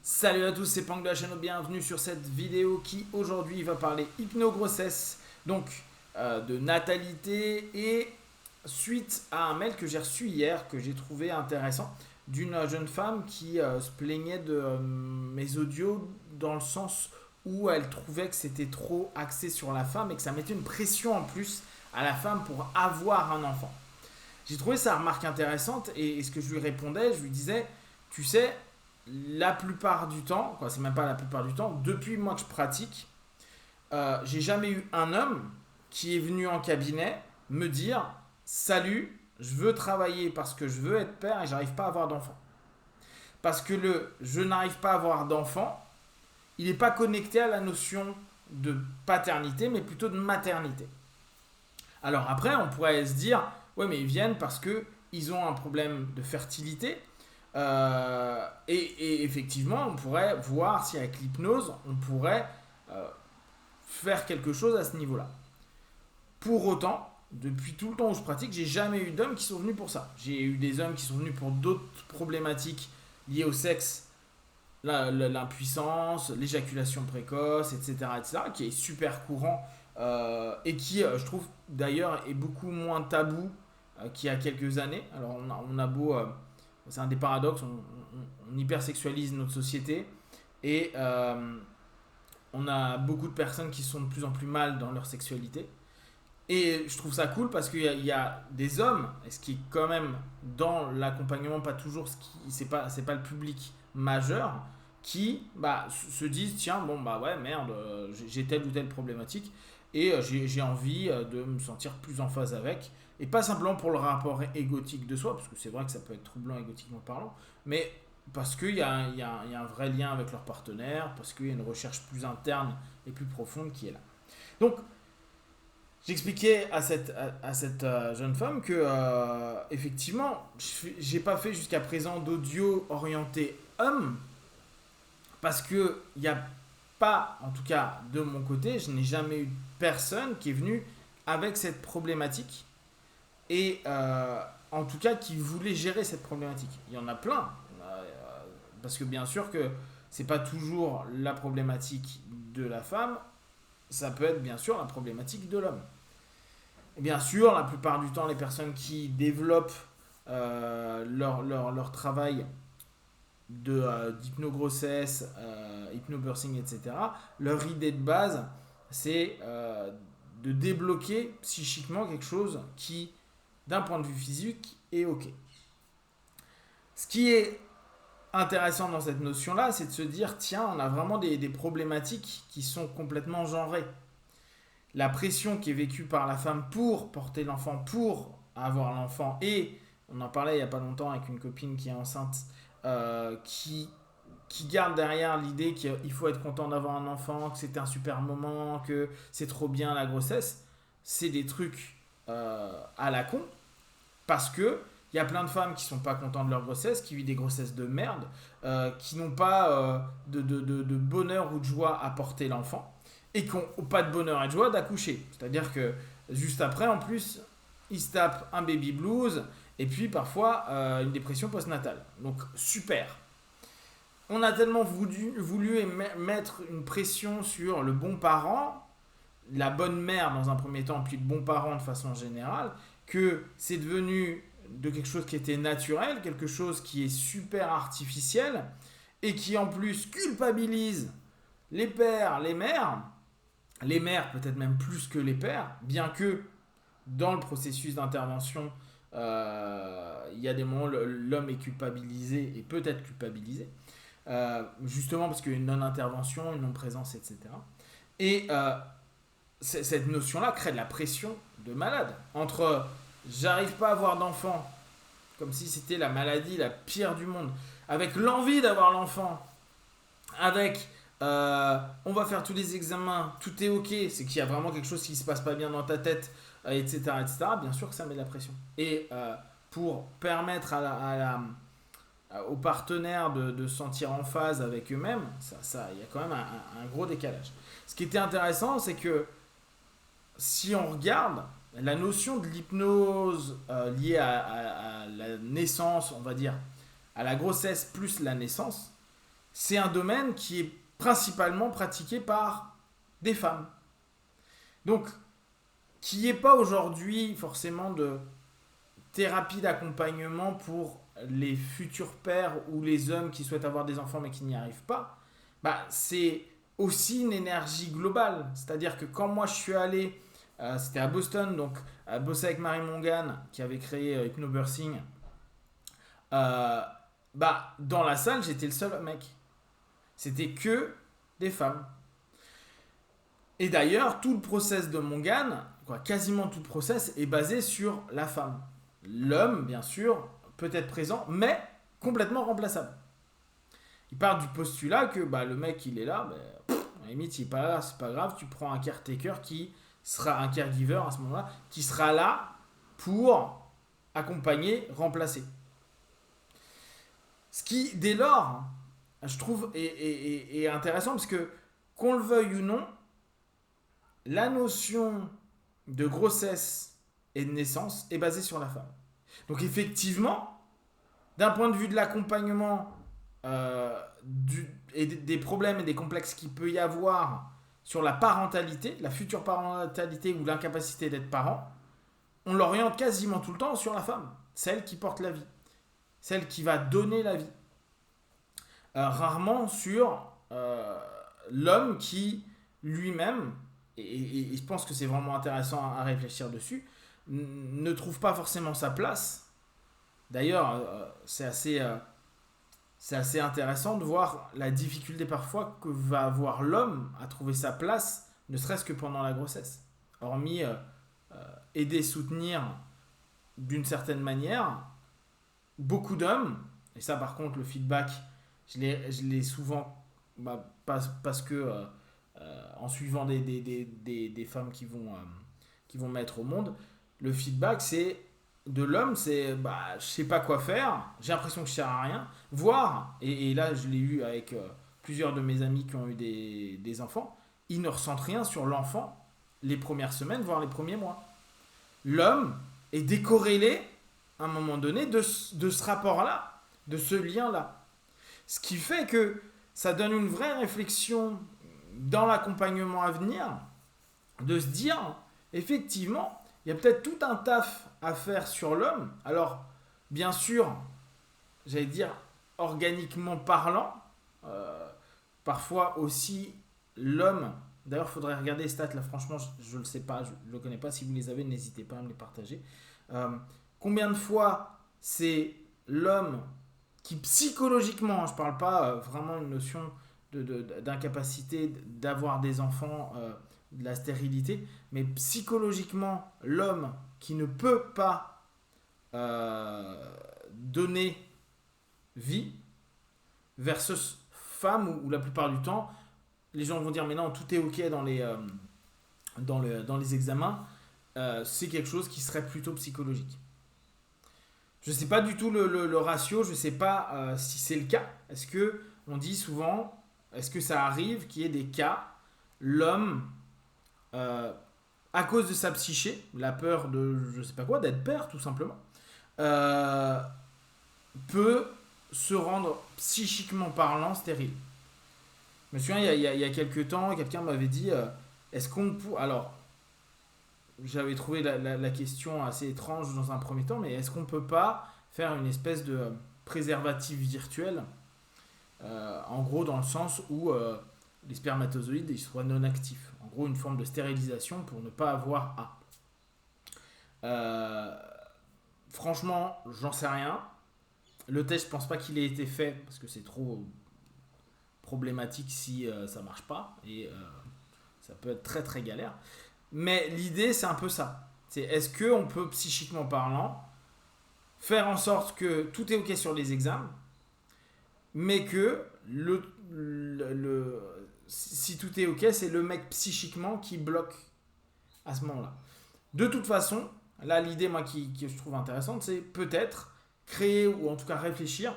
Salut à tous, c'est Pang de la chaîne, bienvenue sur cette vidéo qui aujourd'hui va parler hypnogrossesse, donc de natalité et suite à un mail que j'ai reçu hier, que j'ai trouvé intéressant, d'une jeune femme qui se plaignait de mes audios dans le sens où elle trouvait que c'était trop axé sur la femme et que ça mettait une pression en plus à la femme pour avoir un enfant. J'ai trouvé sa remarque intéressante et ce que je lui répondais, je lui disais, tu sais, la plupart du temps, quoi, c'est même pas la plupart du temps, depuis moi que je pratique, j'ai jamais eu un homme qui est venu en cabinet me dire salut, je veux travailler parce que je veux être père et j'arrive pas à avoir d'enfant. Parce que le je n'arrive pas à avoir d'enfant, il n'est pas connecté à la notion de paternité, mais plutôt de maternité. Alors après, on pourrait se dire ouais, mais ils viennent parce que ils ont un problème de fertilité. Et effectivement, on pourrait voir si avec l'hypnose, on pourrait faire quelque chose à ce niveau-là. Pour autant, depuis tout le temps où je pratique, j'ai jamais eu d'hommes qui sont venus pour ça. J'ai eu des hommes qui sont venus pour d'autres problématiques liées au sexe, l'impuissance, l'éjaculation précoce, etc., etc., qui est super courant et qui, je trouve d'ailleurs, est beaucoup moins tabou qu'il y a quelques années. Alors on a beau c'est un des paradoxes, on hypersexualise notre société et on a beaucoup de personnes qui sont de plus en plus mal dans leur sexualité. Et je trouve ça cool parce qu'il y a des hommes, et ce qui est quand même dans l'accompagnement, pas toujours, c'est pas le public majeur, qui se disent tiens, bon, bah ouais, merde, j'ai telle ou telle problématique et j'ai envie de me sentir plus en phase avec. Et pas simplement pour le rapport égotique de soi, parce que c'est vrai que ça peut être troublant égotiquement parlant, mais parce qu'il y a un vrai lien avec leur partenaire, parce qu'il y a une recherche plus interne et plus profonde qui est là. Donc, j'expliquais à cette jeune femme que, effectivement, j'ai pas fait jusqu'à présent d'audio orienté homme, parce qu'il n'y a pas, en tout cas de mon côté, je n'ai jamais eu personne qui est venu avec cette problématique et en tout cas qui voulait gérer cette problématique. Il y en a plein, parce que bien sûr que c'est pas toujours la problématique de la femme, ça peut être bien sûr la problématique de l'homme. Et bien sûr, la plupart du temps, les personnes qui développent leur travail d'hypnogrossesse, hypnobirthing, etc., leur idée de base, c'est de débloquer psychiquement quelque chose qui, d'un point de vue physique, est OK. Ce qui est intéressant dans cette notion-là, c'est de se dire, tiens, on a vraiment des problématiques qui sont complètement genrées. La pression qui est vécue par la femme pour porter l'enfant, pour avoir l'enfant, et on en parlait il n'y a pas longtemps avec une copine qui est enceinte, qui garde derrière l'idée qu'il faut être content d'avoir un enfant, que c'est un super moment, que c'est trop bien la grossesse, c'est des trucs à la con, parce que il y a plein de femmes qui sont pas contentes de leur grossesse, qui vivent des grossesses de merde, qui n'ont pas de bonheur ou de joie à porter l'enfant, et qui n'ont pas de bonheur et de joie d'accoucher. C'est-à-dire que juste après, en plus, ils se tapent un baby blues, et puis parfois une dépression postnatale. Donc super. On a tellement voulu mettre une pression sur le bon parent, la bonne mère dans un premier temps, puis le bon parent de façon générale, que c'est devenu de quelque chose qui était naturel, quelque chose qui est super artificiel, et qui en plus culpabilise les pères, les mères peut-être même plus que les pères, bien que dans le processus d'intervention, il y a des moments où l'homme est culpabilisé et peut être culpabilisé, justement parce qu'il y a une non-intervention, une non-présence, etc. Et cette notion-là crée de la pression de malade. Entre j'arrive pas à avoir d'enfant, comme si c'était la maladie la pire du monde, avec l'envie d'avoir l'enfant, avec on va faire tous les examens, tout est ok, c'est qu'il y a vraiment quelque chose qui se passe pas bien dans ta tête, etc., etc., bien sûr que ça met de la pression. Et pour permettre aux partenaires de se sentir en phase avec eux-mêmes, il y a quand même un gros décalage. Ce qui était intéressant, c'est que si on regarde la notion de l'hypnose liée à la naissance, on va dire, à la grossesse plus la naissance, c'est un domaine qui est principalement pratiqué par des femmes. Donc, qu'il n'y ait pas aujourd'hui forcément de thérapie d'accompagnement pour les futurs pères ou les hommes qui souhaitent avoir des enfants mais qui n'y arrivent pas, c'est aussi une énergie globale. C'est-à-dire que quand moi je suis allé, c'était à Boston, donc à bosser avec Marie Mongan qui avait créé Hypnobirthing, dans la salle j'étais le seul mec. C'était que des femmes. Et d'ailleurs, tout le process de Mongan, quasiment tout le process, est basé sur la femme. L'homme, bien sûr, peut être présent, mais complètement remplaçable. Il part du postulat que le mec, il est là, à la limite, il n'est pas là, c'est pas grave, tu prends un caretaker qui sera un caregiver à ce moment-là, qui sera là pour accompagner, remplacer. Ce qui, dès lors, je trouve, est intéressant parce que, qu'on le veuille ou non, la notion de grossesse et de naissance est basée sur la femme. Donc effectivement, d'un point de vue de l'accompagnement et des problèmes et des complexes qu'il peut y avoir sur la parentalité, la future parentalité ou l'incapacité d'être parent, on l'oriente quasiment tout le temps sur la femme, celle qui porte la vie, celle qui va donner la vie. Rarement sur l'homme qui lui-même, et je pense que c'est vraiment intéressant à réfléchir dessus, ne trouve pas forcément sa place. D'ailleurs, c'est assez intéressant de voir la difficulté parfois que va avoir l'homme à trouver sa place, ne serait-ce que pendant la grossesse. Hormis aider, soutenir d'une certaine manière, beaucoup d'hommes, et ça par contre le feedback, je l'ai souvent, parce que en suivant des femmes qui vont mettre au monde, le feedback c'est de l'homme, c'est je sais pas quoi faire, j'ai l'impression que je sers à rien, voire, et là je l'ai eu avec plusieurs de mes amis qui ont eu des enfants, ils ne ressentent rien sur l'enfant les premières semaines, voire les premiers mois. L'homme est décorrélé à un moment donné de ce rapport-là, de ce lien-là. Ce qui fait que ça donne une vraie réflexion dans l'accompagnement à venir, de se dire, effectivement, il y a peut-être tout un taf à faire sur l'homme. Alors, bien sûr, j'allais dire, organiquement parlant, parfois aussi l'homme, d'ailleurs, il faudrait regarder les stats, là, franchement, je ne le sais pas, je ne le connais pas, si vous les avez, n'hésitez pas à me les partager. Combien de fois c'est l'homme qui psychologiquement, je ne parle pas vraiment une notion d'incapacité d'avoir des enfants, de la stérilité, mais psychologiquement, l'homme qui ne peut pas donner vie versus femme où la plupart du temps, les gens vont dire mais non, tout est ok dans les examens, c'est quelque chose qui serait plutôt psychologique. Je ne sais pas du tout le ratio, je ne sais pas si c'est le cas. Est-ce que on dit souvent, est-ce que ça arrive qu'il y ait des cas, l'homme, à cause de sa psyché, la peur de, je ne sais pas quoi, d'être père tout simplement, peut se rendre psychiquement parlant stérile. Je me souviens, il y a quelques temps, quelqu'un m'avait dit, est-ce qu'on peut... Alors, j'avais trouvé la question assez étrange dans un premier temps, mais est-ce qu'on ne peut pas faire une espèce de préservatif virtuel, en gros dans le sens où les spermatozoïdes ils soient non actifs, en gros une forme de stérilisation pour ne pas avoir franchement j'en sais rien, le test je pense pas qu'il ait été fait parce que c'est trop problématique si ça marche pas et ça peut être très très galère. Mais l'idée, c'est un peu ça. C'est est-ce qu'on peut, psychiquement parlant, faire en sorte que tout est ok sur les examens, mais que si tout est ok, c'est le mec psychiquement qui bloque à ce moment-là. De toute façon, là, l'idée, moi, que je trouve intéressante, c'est peut-être créer, ou en tout cas réfléchir,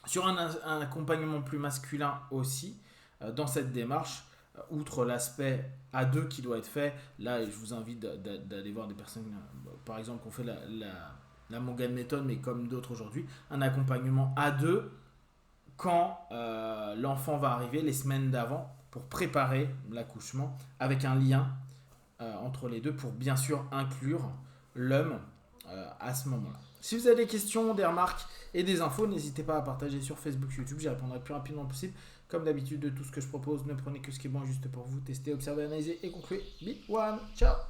sur un accompagnement plus masculin aussi, dans cette démarche, outre l'aspect A2 qui doit être fait, là je vous invite d'aller voir des personnes par exemple qui ont fait la Mongan méthode mais comme d'autres aujourd'hui, un accompagnement A2 quand l'enfant va arriver, les semaines d'avant, pour préparer l'accouchement, avec un lien entre les deux pour bien sûr inclure l'homme à ce moment-là. Si vous avez des questions, des remarques et des infos, n'hésitez pas à partager sur Facebook, YouTube, j'y répondrai le plus rapidement possible. Comme d'habitude, de tout ce que je propose, ne prenez que ce qui est bon juste pour vous. Testez, observez, analysez et concluez. Big one, ciao.